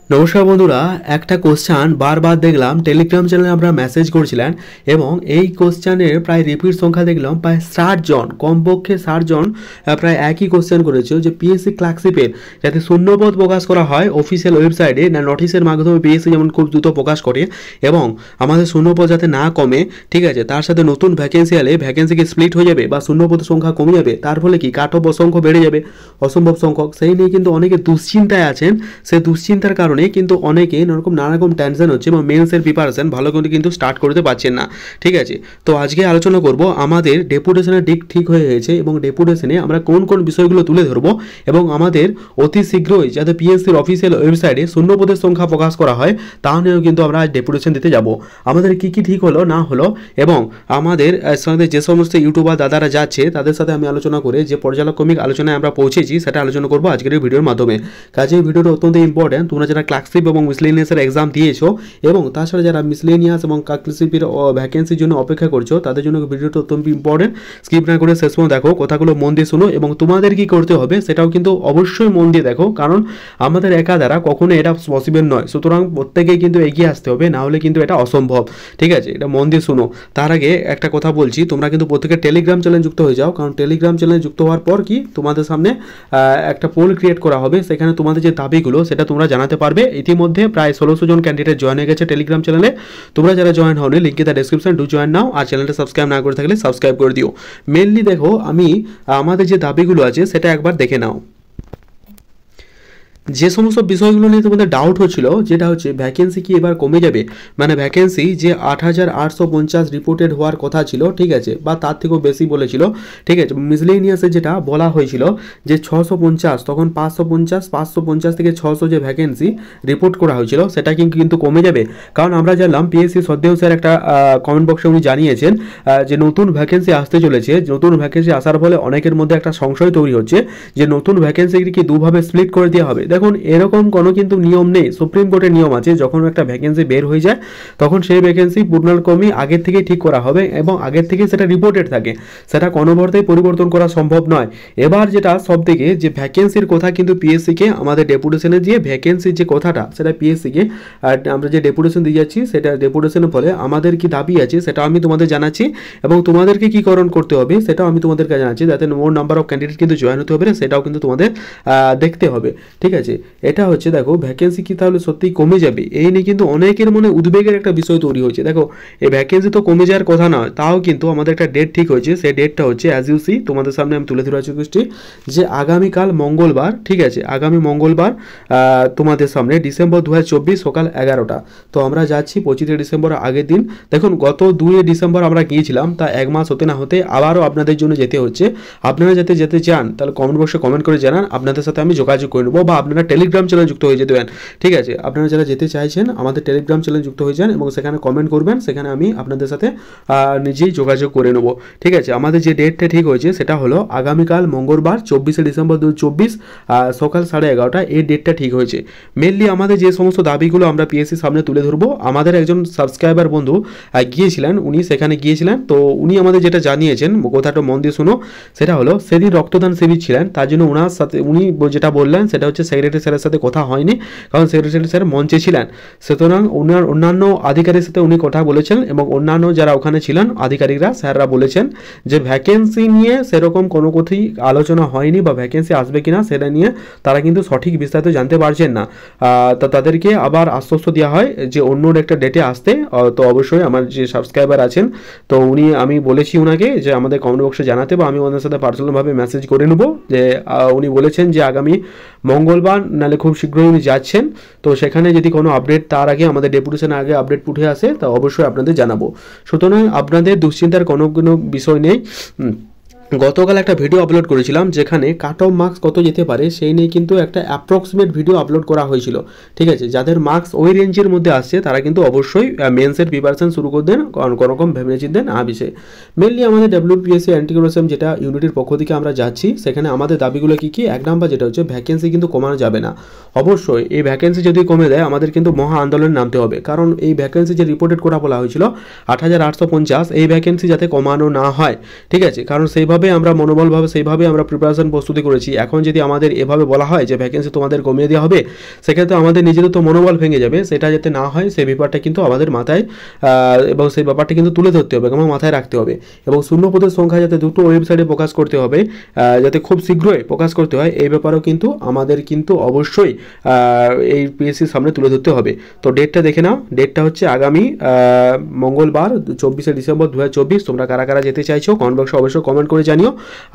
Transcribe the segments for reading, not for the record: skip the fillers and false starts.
নমস্কার বন্ধুরা, একটা কোশ্চান বারবার দেখলাম টেলিগ্রাম চ্যানেলে আমরা মেসেজ করছিলেন এবং এই কোশ্চানের প্রায় রিপিট সংখ্যা দেখলাম প্রায় 60 জন, কমপক্ষে 60 জন প্রায় একই কোশ্চেন করেছে যে পিএসসি ক্লার্কশিপের যাতে শূন্যপদ প্রকাশ করা হয় অফিসিয়াল ওয়েবসাইটে না নোটিশের মাধ্যমে পিএসসি যেমন খুব দ্রুত প্রকাশ করে এবং আমাদের শূন্যপদ যাতে না কমে, ঠিক আছে, তার সাথে নতুন ভ্যাকেন্সি এলে ভ্যাকেন্সিকে স্প্লিট হয়ে যাবে বা শূন্যপদের সংখ্যা কমে যাবে, তার ফলে কি কাট অফ অসংখ্য বেড়ে যাবে, অসম্ভব সংখ্যক, সেই নিয়ে কিন্তু অনেকে দুশ্চিন্তায় আছেন। সেই দুশ্চিন্তার কারণে কিন্তু অনেকে নানা রকম টেনশন হচ্ছে এবং মেন্সের প্রিপারেশন ভালো করে কিন্তু স্টার্ট করতে পারছেন না। ঠিক আছে, তো আজকে আলোচনা করব আমাদের ডেপুটেশনের দিক ঠিক হয়ে গেছে এবং ডেপুটেশনে আমরা কোন কোন বিষয়গুলো তুলে ধরবো এবং আমাদের অতি শীঘ্রই যাতে পিএসসির অফিসিয়াল ওয়েবসাইটে শূন্যপদের সংখ্যা প্রকাশ করা হয় তা নিয়েও কিন্তু আমরা আজ ডেপুটেশন দিতে যাব। আমাদের কি কি ঠিক হলো না হলো এবং আমাদের সাথে যে সমস্ত ইউটিউবার দাদারা যাচ্ছে তাদের সাথে আমি আলোচনা করে যে পর্যালোক্রমিক আলোচনায় আমরা পৌঁছেছি সেটা আলোচনা করবো আজকের এই ভিডিওর মাধ্যমে। কাজে এই ভিডিওটা অত্যন্ত ইম্পর্টেন্ট। তোমরা যারা ক্লার্কশিপ এবং মিসলেনিয়াসের এক্সাম দিয়েছো এবং তাছাড়া যারা মিসলেনিয়াস এবং ক্লার্কশিপের ভ্যাকেন্সির জন্য অপেক্ষা করছো তাদের জন্য ভিডিওটা অত্যন্ত ইম্পর্টেন্ট। স্কিপ না করে শেষ পর্যন্ত দেখো, কথাগুলো মন দিয়ে শুনো এবং তোমাদের কি করতে হবে সেটাও কিন্তু অবশ্যই মন দিয়ে দেখো, কারণ আমাদের একা দ্বারা কখনো এটা পসিবল নয়। সুতরাং প্রত্যেকেই কিন্তু এগিয়ে আসতে হবে, না হলে কিন্তু এটা অসম্ভব। ঠিক আছে, এটা মন দিয়ে শুনো। তার আগে একটা কথা বলছি, তোমরা কিন্তু প্রত্যেকে টেলিগ্রাম চ্যানেল যুক্ত হয়ে যাও, কারণ টেলিগ্রাম চ্যানেল যুক্ত হওয়ার পর কি তোমাদের সামনে একটা পোল ক্রিয়েট করা হবে, সেখানে তোমাদের যে দাবিগুলো সেটা তোমরা জানাতে পারবে। ইতিমধ্যে প্রায় 1600 জন ক্যান্ডিডেট জয়েন হয়ে গেছে টেলিগ্রাম চ্যানেলে। তোমরা যারা জয়েন হওনি লিঙ্কে তার ডেসক্রিপশন টু জয়েন নাও, আর চ্যানেলটা সাবস্ক্রাইব না করে থাকলে সাবস্ক্রাইব করে দিও। মেনলি দেখো, আমি আমাদের যে দাবিগুলো আছে সেটা একবার দেখে নাও। যে সমস্ত বিষয়গুলো নিয়ে তোমাদের ডাউট হচ্ছিল, যেটা হচ্ছে ভ্যাকেন্সি কি এবার কমে যাবে, মানে ভ্যাকেন্সি যে 8850 রিপোর্টেড হওয়ার কথা ছিল, ঠিক আছে, বা তার থেকেও বেশি বলেছিল, ঠিক আছে, মিসলেনিয়াসে যেটা বলা হয়েছিল যে 650, তখন 550 থেকে 600 যে ভ্যাকেন্সি রিপোর্ট করা হয়েছিল সেটা কিন্তু কমে যাবে। কারণ আমরা জানলাম পিএসসি শ্রদ্ধেয় স্যার একটা কমেন্ট বক্সে উনি জানিয়েছেন যে নতুন ভ্যাকেন্সি আসতে চলেছে। নতুন ভ্যাকেন্সি আসার ফলে অনেকের মধ্যে একটা সংশয় তৈরি হচ্ছে যে নতুন ভ্যাকেন্সি কি দুভাবে স্প্লিট করে দেওয়া হবে। দেখুন, এরকম কোনো কিন্তু নিয়ম নেই। সুপ্রিম কোর্টের নিয়ম আছে, যখন একটা ভ্যাকেন্সি বের হয়ে যায় তখন সেই ভ্যাকেন্সি পূর্ণাঙ্গক্রমে আগের থেকে ঠিক করা হবে এবং আগের থেকে সেটা রিপোর্টেড থাকে, সেটা কোনো মুহূর্তেই পরিবর্তন করা সম্ভব নয়। এবার যেটা সব থেকে যে ভ্যাকেন্সির কথা কিন্তু পিএসসিকে আমাদের ডেপুটেশনে দিয়ে ভ্যাকেন্সির যে কথাটা সেটা পিএসসিকে আমরা যে ডেপুটেশন দিয়ে যাচ্ছি সেটা ডেপুটেশনের ফলে আমাদের কি দাবি আছে সেটা আমি তোমাদের জানাচ্ছি এবং তোমাদেরকে কি করণ করতে হবে সেটাও আমি তোমাদেরকে জানাচ্ছি, যাতে মোর নাম্বার অফ ক্যান্ডিডেট কিন্তু জয়েন হতে হবে সেটাও কিন্তু তোমাদের দেখতে হবে। ঠিক আছে, এটা হচ্ছে দেখো ভ্যাকেন্সি কি তাহলে সত্যি কমে যাবে, এই নিয়ে কিন্তু অনেকের মনে উদ্বেগের একটা বিষয় তৈরি হয়েছে। দেখো, এই ভ্যাকেন্সি তো কমে যাওয়ার কথা নয়, তাও কিন্তু আমাদের একটা ডেট ঠিক হয়েছে। সেই ডেটটা হচ্ছে অ্যাজ ইউ সি তোমাদের সামনে আমি তুলে ধরে আছি যে আগামীকাল মঙ্গলবার, ঠিক আছে, আগামী মঙ্গলবার তোমাদের সামনে ডিসেম্বর 2024 সকাল 11টা। তো আমরা যাচ্ছি 25 ডিসেম্বর আগের দিন। দেখুন, গত 2 ডিসেম্বর আমরা গিয়েছিলাম, তা 1 মাস হতে না হতে আবারও আপনাদের জন্য যেতে হচ্ছে। আপনারা যাতে যেতে চান তাহলে কমেন্ট বক্সে কমেন্ট করে জানান, আপনাদের সাথে আমি যোগাযোগ করে নেবো, বা আপনারা টেলিগ্রাম চ্যানেল যুক্ত হয়ে যেতে পারেন। ঠিক আছে, আপনারা যারা যেতে চাইছেন আমাদের টেলিগ্রাম চ্যানেল যুক্ত হয়ে যান এবং সেখানে কমেন্ট করবেন, সেখানে আমি আপনাদের সাথে নিজেই যোগাযোগ করে নেবো। ঠিক আছে, আমাদের যে ডেটটা ঠিক হয়েছে সেটা হলো আগামীকাল মঙ্গলবার 24 ডিসেম্বর 2024 সকাল 11:30। এই ডেটটা ঠিক হয়েছে। মেনলি আমাদের যে সমস্ত দাবিগুলো আমরা পিএসসির সামনে তুলে ধরবো, আমাদের একজন সাবস্ক্রাইবার বন্ধু গিয়েছিলেন, উনি সেখানে গিয়েছিলেন, তো উনি আমাদের যেটা জানিয়েছেন, কথাটা মন দিয়ে শুনো, সেটা হলো সেদিন রক্তদান শিবির ছিলেন, তার জন্য ওনার সাথে উনি যেটা বললেন সেটা হচ্ছে সেক্রেটারি স্যারের সাথে কথা হয়নি, কারণ সেক্রেটারি স্যার মঞ্চে ছিলেন। সুতরাং ওনার অন্যান্য আধিকারিকের সাথে উনি কথা বলেছেন এবং অন্যান্য যারা ওখানে ছিলেন আধিকারিকরা স্যাররা বলেছেন যে ভ্যাকেন্সি নিয়ে সেরকম কোনো কথাই আলোচনা হয়নি বা ভ্যাকেন্সি আসবে কিনা সেটা নিয়ে তারা কিন্তু সঠিক বিস্তারিত জানতে পারছেন না। তা তাদেরকে আবার আশ্বস্ত দেওয়া হয় যে অন্য একটা ডেটে আসতে। তো অবশ্যই আমার যে সাবস্ক্রাইবার আছেন, তো আমি বলেছি ওনাকে যে আমাদের কমেন্ট বক্সে জানাতে, বা আমি ওনার সাথে পার্সোনালভাবে মেসেজ করে নেবো যে উনি বলেছেন যে আগামী মঙ্গলবার নাহলে খুব শীঘ্রই উনি যাচ্ছেন। তো সেখানে যদি কোনো আপডেট তার আগে আমাদের ডেপুটেশনের আগে আপডেট উঠে আসে তা অবশ্যই আপনাদের জানাবো। সুতরাং আপনাদের দুশ্চিন্তার কোনো বিষয় নেই। গতকাল একটা ভিডিও আপলোড করেছিলাম যেখানে কাট অফ মার্কস কত যেতে পারে সেই নিয়ে কিন্তু একটা অ্যাপ্রক্সিমেট ভিডিও আপলোড করা হয়েছিল। ঠিক আছে, যাদের মার্কস ওই রেঞ্জের মধ্যে আসছে তারা কিন্তু অবশ্যই মেন্সের প্রিপারেশন শুরু করে দেন, কোনো রকম ভেবে চিন্তেন না বিষয়ে। মেনলি আমাদের ডব্লিউপিএসসি অ্যান্টি করপশন যেটা ইউনিটির পক্ষ থেকে আমরা যাচ্ছি, সেখানে আমাদের দাবিগুলো কী কী? 1 নাম্বার যেটা হচ্ছে ভ্যাকেন্সি কিন্তু কমানো যাবে না। অবশ্যই এই ভ্যাকেন্সি যদি কমে দেয় আমাদের কিন্তু মহা আন্দোলনে নামতে হবে, কারণ এই ভ্যাকেন্সি যে রিপোর্টেড কোটা বলা হয়েছিল 8,850, এই ভ্যাকেন্সি যাতে কমানো না হয়, ঠিক আছে, কারণ সেইভাবে আমরা মনোবলভাবে সেইভাবে আমরা প্রিপারেশন প্রস্তুতি করেছি। এখন যদি আমাদের এভাবে বলা হয় যে ভ্যাকেন্সি তোমাদের কমিয়ে দেওয়া হবে, সেক্ষেত্রে আমাদের নিজেদের তো মনোবল ভেঙে যাবে। সেটা যাতে না হয় সেই ব্যাপারটা কিন্তু আমাদের মাথায় এবং সেই ব্যাপারটা কিন্তু তুলে ধরতে হবে এবং মাথায় রাখতে হবে। এবং শূন্যপদের সংখ্যা যাতে দুটো ওয়েবসাইটে প্রকাশ করতে হবে, যাতে খুব শীঘ্রই প্রকাশ করতে হয়, এই ব্যাপারেও কিন্তু আমাদের কিন্তু অবশ্যই এই পিএসসির সামনে তুলে ধরতে হবে। তো ডেটটা দেখে নাও, ডেটটা হচ্ছে আগামী মঙ্গলবার 24শে ডিসেম্বর 2024। তোমরা কারা কারা যেতে চাইছো কমেন্ট বক্সে অবশ্যই কমেন্ট করে জানিও।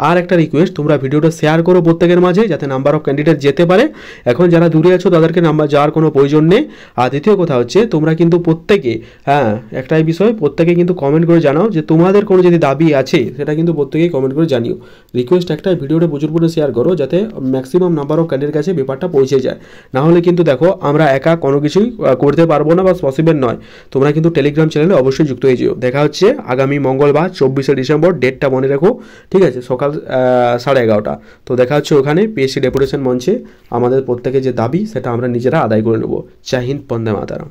আর একটা রিকোয়েস্ট, তোমরা ভিডিওটা শেয়ার করো প্রত্যেকের মাঝে, যাতে নাম্বার অফ ক্যান্ডিডেট যেতে পারে। এখন যারা দূরে আছো তাদেরকে নাম্বার যাওয়ার কোনো প্রয়োজন নেই। আর দ্বিতীয় কথা হচ্ছে, তোমরা কিন্তু প্রত্যেকে, হ্যাঁ একটাই বিষয়, প্রত্যেকে কিন্তু কমেন্ট করে জানাও যে তোমাদের কোনো যদি দাবি আছে, সেটা কিন্তু প্রত্যেকেই কমেন্ট করে জানিও। রিকোয়েস্ট একটাই, ভিডিওটা প্রচুর করে শেয়ার করো, যাতে ম্যাক্সিমাম নাম্বার অফ ক্যান্ডিডেট কাছে ব্যাপারটা পৌঁছে যায়। না হলে কিন্তু দেখো আমরা একা কোনো কিছুই করতে পারবো না বা পসিবল নয়। তোমরা কিন্তু টেলিগ্রাম চ্যানেলে অবশ্যই যুক্ত হয়ে যেও। দেখা হচ্ছে আগামী মঙ্গলবার 24শে ডিসেম্বর, ডেটটা মনে রাখো, ঠিক আছে, সকাল 11:30। তো দেখা হচ্ছে ওখানে পিএসসি ডেপুটেশন মঞ্চে। আমাদের প্রত্যেকের যে দাবি সেটা আমরা নিজেরা আদায় করে নেব। জয় হিন্দ, বন্দে মাতরম।